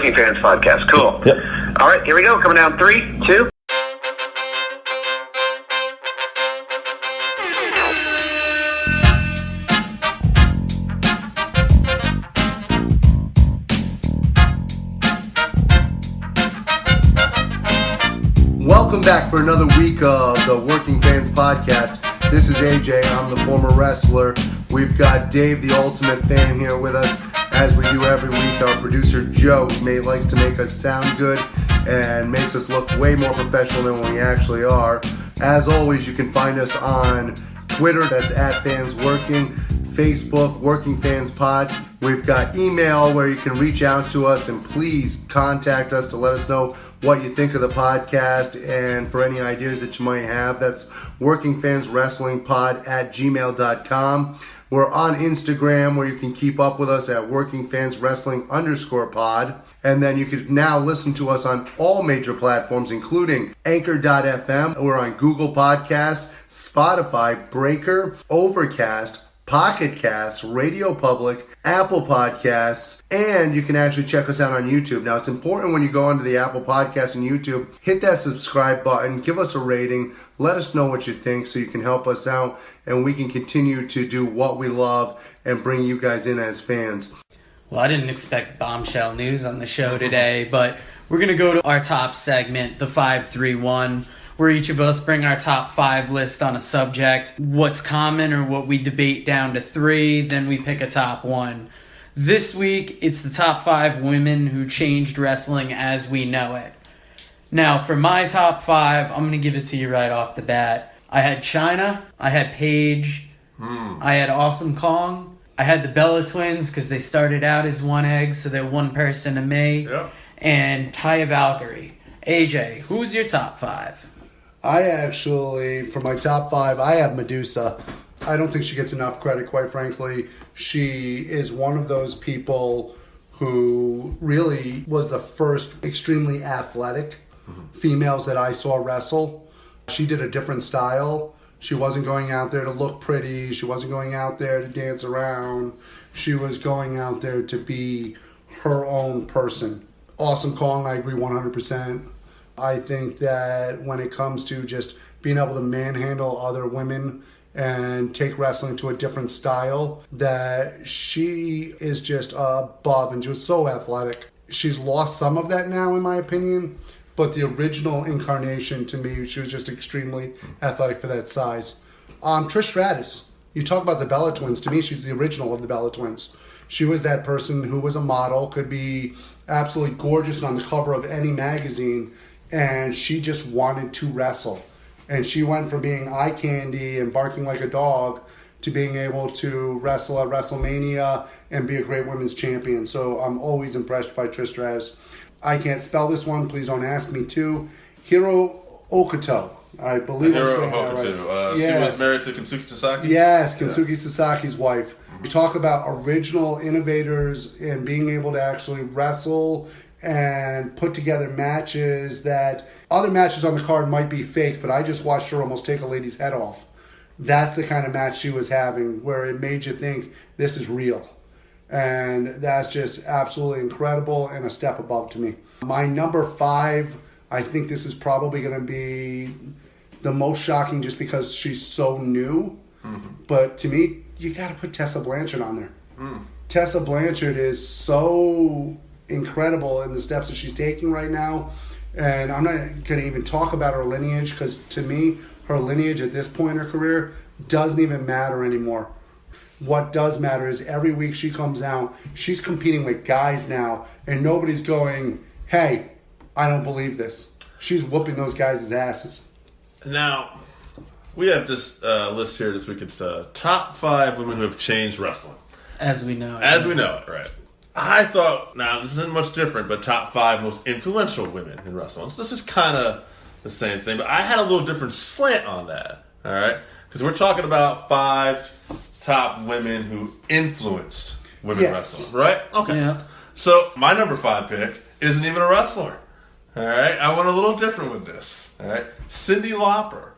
Working Fans Podcast. Cool. Yep. All right, here we go. Coming down 3, 2. Welcome back for another week of the Working Fans Podcast. This is AJ. I'm the former wrestler. We've got Dave, the ultimate fan, here with us. As we do every week, our producer Joe likes to make us sound good and makes us look way more professional than we actually are. As always, you can find us on Twitter, that's @FansWorking, Facebook, Working Fans Pod. We've got email where you can reach out to us and please contact us to let us know what you think of the podcast and for any ideas that you might have. That's workingfanswrestlingpod@gmail.com. We're on Instagram where you can keep up with us at workingfanswrestling_pod. And then you can now listen to us on all major platforms, including Anchor.fm. We're on Google Podcasts, Spotify, Breaker, Overcast, Pocket Casts, Radio Public, Apple Podcasts, and you can actually check us out on YouTube. Now, it's important when you go onto the Apple Podcasts and YouTube, hit that subscribe button, give us a rating, let us know what you think so you can help us out and we can continue to do what we love and bring you guys in as fans. Well, I didn't expect bombshell news on the show today, but we're going to go to our top segment, the 531, where each of us bring our top 5 list on a subject, what's common or what we debate down to 3, then we pick a top 1. This week, it's the top 5 women who changed wrestling as we know it. Now, for my top 5, I'm going to give it to you right off the bat. I had Chyna, I had Paige, I had Awesome Kong, I had the Bella Twins because they started out as one egg, so they're one person to me, and Taya Valkyrie. AJ, who's your top 5? I actually, for my top 5, I have Medusa. I don't think she gets enough credit, quite frankly. She is one of those people who really was the first extremely athletic females that I saw wrestle. She did a different style. She wasn't going out there to look pretty. She wasn't going out there to dance around. She was going out there to be her own person. Awesome Kong, I agree 100%. I think that when it comes to just being able to manhandle other women and take wrestling to a different style, that she is just above and just so athletic. She's lost some of that now, in my opinion, but the original incarnation, to me, she was just extremely athletic for that size. Trish Stratus, you talk about the Bella Twins. To me, she's the original of the Bella Twins. She was that person who was a model, could be absolutely gorgeous on the cover of any magazine, and she just wanted to wrestle. And she went from being eye candy and barking like a dog to being able to wrestle at WrestleMania and be a great women's champion. So I'm always impressed by Trish Stratus. I can't spell this one, please don't ask me to. Hiro Okuto. I believe I'm saying that right. She was married to Kensuke Sasaki? Yes, Kensuke Sasaki's wife. You talk about original innovators and being able to actually wrestle and put together matches that other matches on the card might be fake, but I just watched her almost take a lady's head off. That's the kind of match she was having where it made you think this is real. And that's just absolutely incredible and a step above to me. My number 5, I think this is probably going to be the most shocking just because she's so new. But to me, you got to put Tessa Blanchard on there. Tessa Blanchard is so incredible in the steps that she's taking right now. And I'm not going to even talk about her lineage because to me, her lineage at this point in her career doesn't even matter anymore. What does matter is every week she comes out, she's competing with guys now, and nobody's going, hey, I don't believe this. She's whooping those guys' asses. Now, we have this list here this week. It's top 5 women who have changed wrestling. As we know it. As we know it, right. I thought, now this isn't much different, but top 5 most influential women in wrestling. So this is kind of the same thing, but I had a little different slant on that, all right? Because we're talking about 5 top women who influenced women wrestling, right? Okay. Yeah. So my number 5 pick isn't even a wrestler, all right? I went a little different with this, all right? Cyndi Lauper.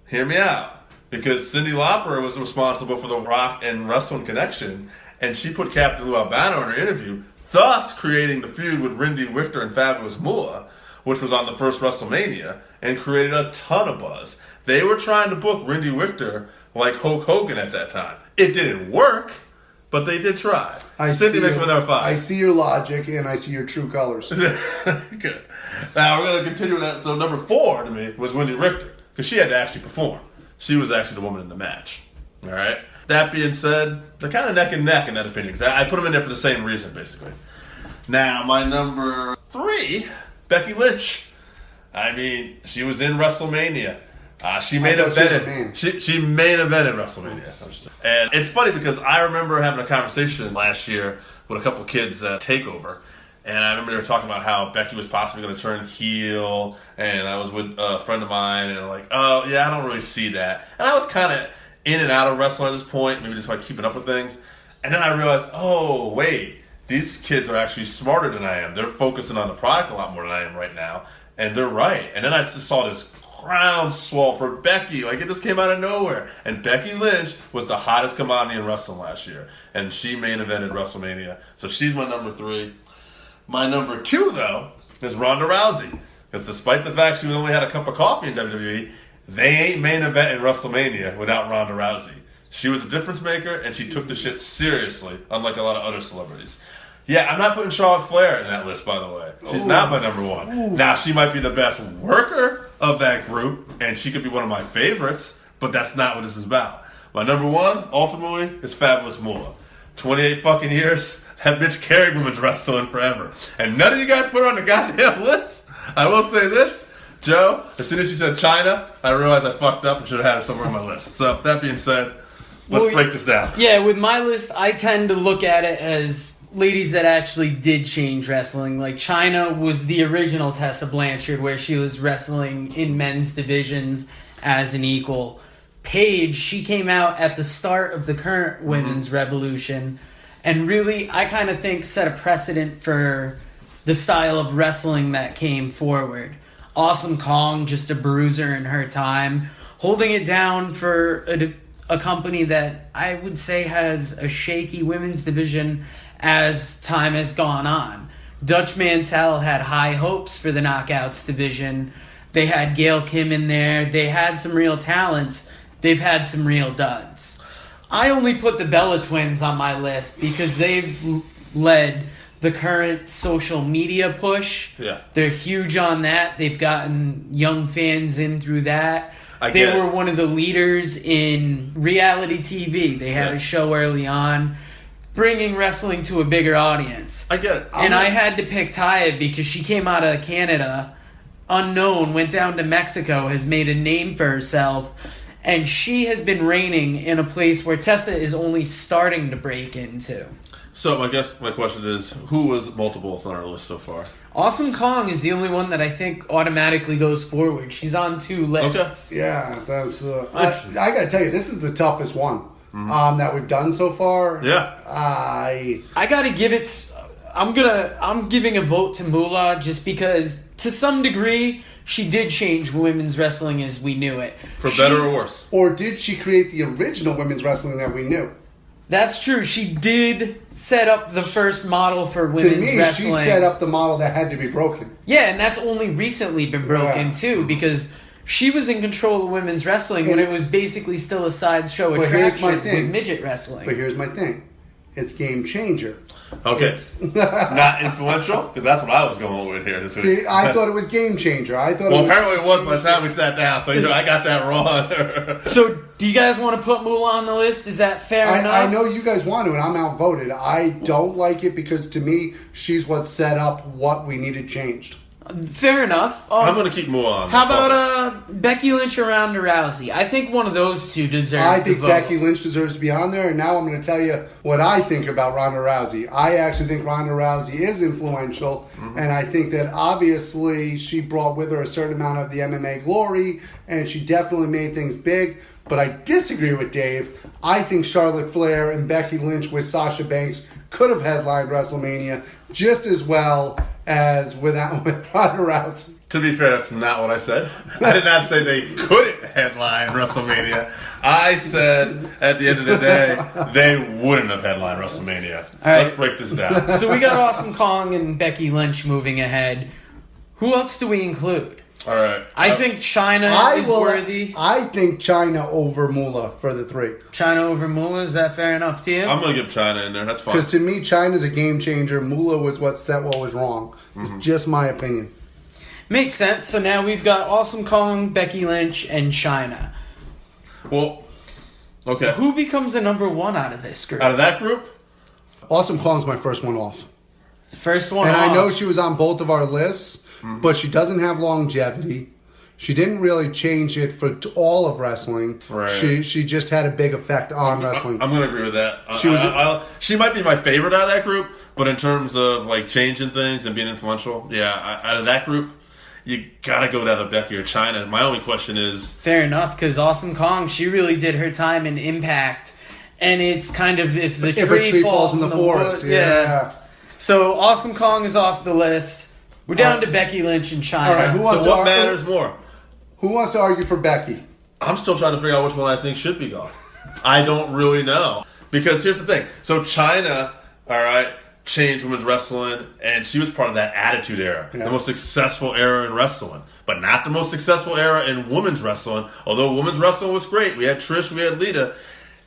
Hear me out. Because Cyndi Lauper was responsible for the Rock and Wrestling connection, and she put Captain Lou Albano in her interview thus creating the feud with Rindy Richter and Fabulous Moolah, which was on the first WrestleMania, and created a ton of buzz. They were trying to book Rindy Richter like Hulk Hogan at that time. It didn't work, but they did try. Cindy makes my number 5. I see your logic, and I see your true colors. Good. Now, we're going to continue that. So, number 4 to me was Wendy Richter, because she had to actually perform. She was actually the woman in the match. All right? That being said, they're kind of neck and neck in that opinion, because I put them in there for the same reason, basically. Now, my number 3, Becky Lynch. I mean, she was in WrestleMania. She main evented. She main evented WrestleMania. And it's funny because I remember having a conversation last year with a couple kids at TakeOver. And I remember they were talking about how Becky was possibly going to turn heel. And I was with a friend of mine and like, oh, yeah, I don't really see that. And I was kind of in and out of wrestling at this point, maybe just like keeping up with things. And then I realized, oh, wait, these kids are actually smarter than I am. They're focusing on the product a lot more than I am right now. And they're right. And then I just saw this groundswell for Becky. Like, it just came out of nowhere. And Becky Lynch was the hottest commodity in wrestling last year. And she main evented WrestleMania. So she's my number 3. My number 2, though, is Ronda Rousey. Because despite the fact she only had a cup of coffee in WWE, they ain't main event in WrestleMania without Ronda Rousey. She was a difference maker, and she took the shit seriously, unlike a lot of other celebrities. Yeah, I'm not putting Charlotte Flair in that list, by the way. She's not my number 1. Ooh. Now, she might be the best worker of that group, and she could be one of my favorites, but that's not what this is about. My number 1, ultimately, is Fabulous Moolah. 28 fucking years, that bitch carried women's wrestling forever. And none of you guys put her on the goddamn list. I will say this, Joe, as soon as you said China, I realized I fucked up and should have had it somewhere on my list. So, that being said, let's break this down. Yeah, with my list, I tend to look at it as ladies that actually did change wrestling. Like, Chyna was the original Tessa Blanchard, where she was wrestling in men's divisions as an equal. Paige, she came out at the start of the current women's revolution, and really, I kind of think set a precedent for the style of wrestling that came forward. Awesome Kong, just a bruiser in her time, holding it down for a company that I would say has a shaky women's division as time has gone on. Dutch Mantel had high hopes for the Knockouts division. They had Gail Kim in there. They had some real talents. They've had some real duds. I only put the Bella Twins on my list because they've led the current social media push. Yeah. They're huge on that. They've gotten young fans in through that. They were one of the leaders in reality TV. They had a show early on, bringing wrestling to a bigger audience. I get it. I had to pick Taya because she came out of Canada, unknown, went down to Mexico, has made a name for herself, and she has been reigning in a place where Tessa is only starting to break into. So I guess my question is, who was multiples on our list so far? Awesome Kong is the only one that I think automatically goes forward. She's on 2 lists. Okay. Yeah, that's. I gotta tell you, this is the toughest one. That we've done so far. Yeah. I gotta give it. I'm giving a vote to Moolah just because, to some degree, she did change women's wrestling as we knew it. For better or worse. Or did she create the original women's wrestling that we knew? That's true. She did set up the first model for women's wrestling. She set up the model that had to be broken. Yeah, and that's only recently been broken too, because she was in control of women's wrestling when it was basically still a sideshow attraction with midget wrestling. But here's my thing. It's game changer. Okay. Not influential? Because that's what I was going with here this week. See, I thought it was game changer. Apparently it was by the time we sat down, so I got that wrong. So, do you guys want to put Moolah on the list? Is that fair enough? I know you guys want to, and I'm outvoted. I don't like it because, to me, she's what set up what we needed changed. Fair enough. I'm going to keep Moolah on. How about Becky Lynch or Ronda Rousey? I think one of those two deserves I think Becky Lynch deserves to be on there, and now I'm going to tell you what I think about Ronda Rousey. I actually think Ronda Rousey is influential, and I think that obviously she brought with her a certain amount of the MMA glory, and she definitely made things big. But I disagree with Dave. I think Charlotte Flair and Becky Lynch with Sasha Banks could have headlined WrestleMania just as well as with Ronda Rousey. To be fair, that's not what I said. I did not say they couldn't headline WrestleMania. I said, at the end of the day, they wouldn't have headlined WrestleMania. All right. Let's break this down. So we got Awesome Kong and Becky Lynch moving ahead. Who else do we include? All right. I think Chyna is worthy. I think Chyna over Moolah for the 3. Chyna over Moolah, is that fair enough to you? I'm going to give Chyna in there. That's fine. Because to me, Chyna's a game changer. Moolah was what set what was wrong. It's just my opinion. Makes sense. So now we've got Awesome Kong, Becky Lynch, and Chyna. Well, okay. Who becomes the number 1 out of this group? Out of that group? Awesome Kong's my first one off. First one And off. I know she was on both of our lists, but she doesn't have longevity. She didn't really change it for all of wrestling. Right. She just had a big effect on wrestling. I'm going to agree with that. She she might be my favorite out of that group, but in terms of like changing things and being influential, out of that group, you got to go down to Becky or Chyna. My only question is... Fair enough, because Awesome Kong, she really did her time in Impact. And it's kind of if a tree falls in the forest. Wood, yeah. So Awesome Kong is off the list. We're down to Becky Lynch and Chyna. All right, So what matters more? Who wants to argue for Becky? I'm still trying to figure out which one I think should be gone. I don't really know. Because here's the thing. So Chyna, all right, changed women's wrestling, and she was part of that Attitude Era, the most successful era in wrestling, but not the most successful era in women's wrestling. Although women's wrestling was great, we had Trish, we had Lita.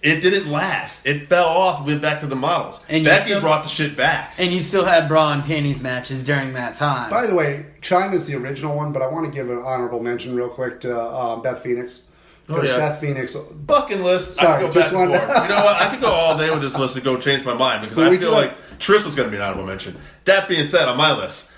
It didn't last. It fell off. Went back to the models. And Becky brought the shit back. And you still had bra and panties matches during that time. By the way, Chyna's the original one, but I want to give an honorable mention real quick to Beth Phoenix. Oh, yeah. Beth Phoenix. Fucking list. Sorry, I could go just back and one- forth. You know what? I could go all day with this list and go change my mind because But I we feel do- like Trish was going to be an honorable mention. That being said, on my list,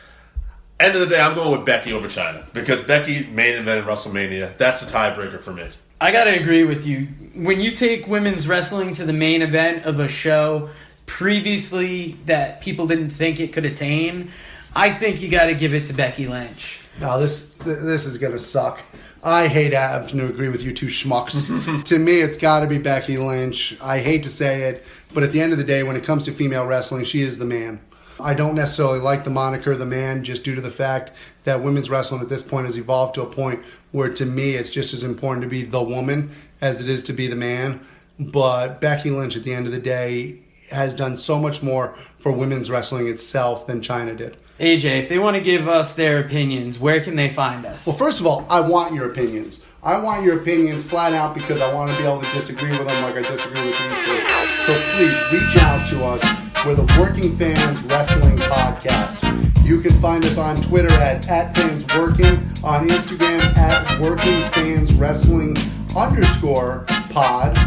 end of the day, I'm going with Becky over Chyna because Becky main evented WrestleMania. That's the tiebreaker for me. I gotta agree with you. When you take women's wrestling to the main event of a show previously that people didn't think it could attain, I think you gotta give it to Becky Lynch. Now this is gonna suck. I hate having to agree with you two schmucks. To me, it's got to be Becky Lynch. I hate to say it, but at the end of the day, when it comes to female wrestling, she is the man. I don't necessarily like the moniker the man just due to the fact that women's wrestling at this point has evolved to a point where to me it's just as important to be the woman as it is to be the man. But Becky Lynch at the end of the day has done so much more for women's wrestling itself than Chyna did. AJ, if they want to give us their opinions, where can they find us? Well, first of all, I want your opinions. I want your opinions flat out because I want to be able to disagree with them like I disagree with these two. So please reach out to us. We're the Working Fans Wrestling Podcast. You can find us on Twitter at @fansworking, on Instagram at workingfanswrestling_pod,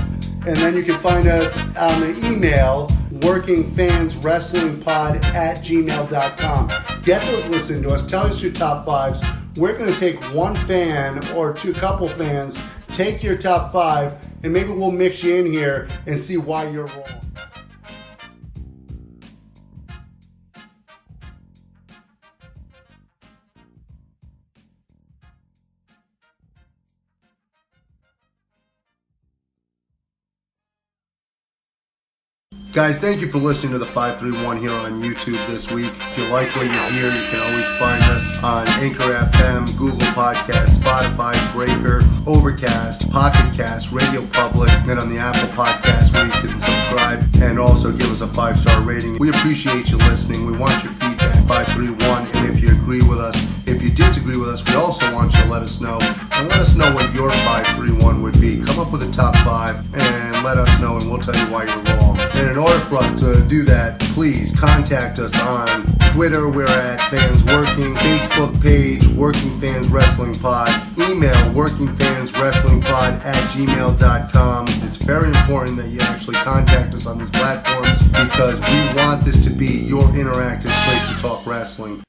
and then you can find us on the email workingfanswrestlingpod@gmail.com. Get those listened to us. Tell us your top fives. We're going to take one fan or couple fans, take your top five, and maybe we'll mix you in here and see why you're wrong. Guys, thank you for listening to the 531 here on YouTube this week. If you like what you hear, you can always find us on Anchor FM, Google Podcasts, Spotify, Breaker, Overcast, Pocket Cast, Radio Public, and on the Apple Podcast where you can subscribe and also give us a 5-star rating. We appreciate you listening. We want your feedback, 531, and if you agree with us, if you disagree with us, we also want you to let us know. And let us know what your 531 would be. Come up with a top 5 and let us know, and we'll tell you why you're wrong. And in order for us to do that, please contact us on Twitter. We're at Fans Working. Facebook page, Working Fans Wrestling Pod. Email workingfanswrestlingpod@gmail.com. It's very important that you actually contact us on these platforms because we want this to be your interactive place to talk wrestling.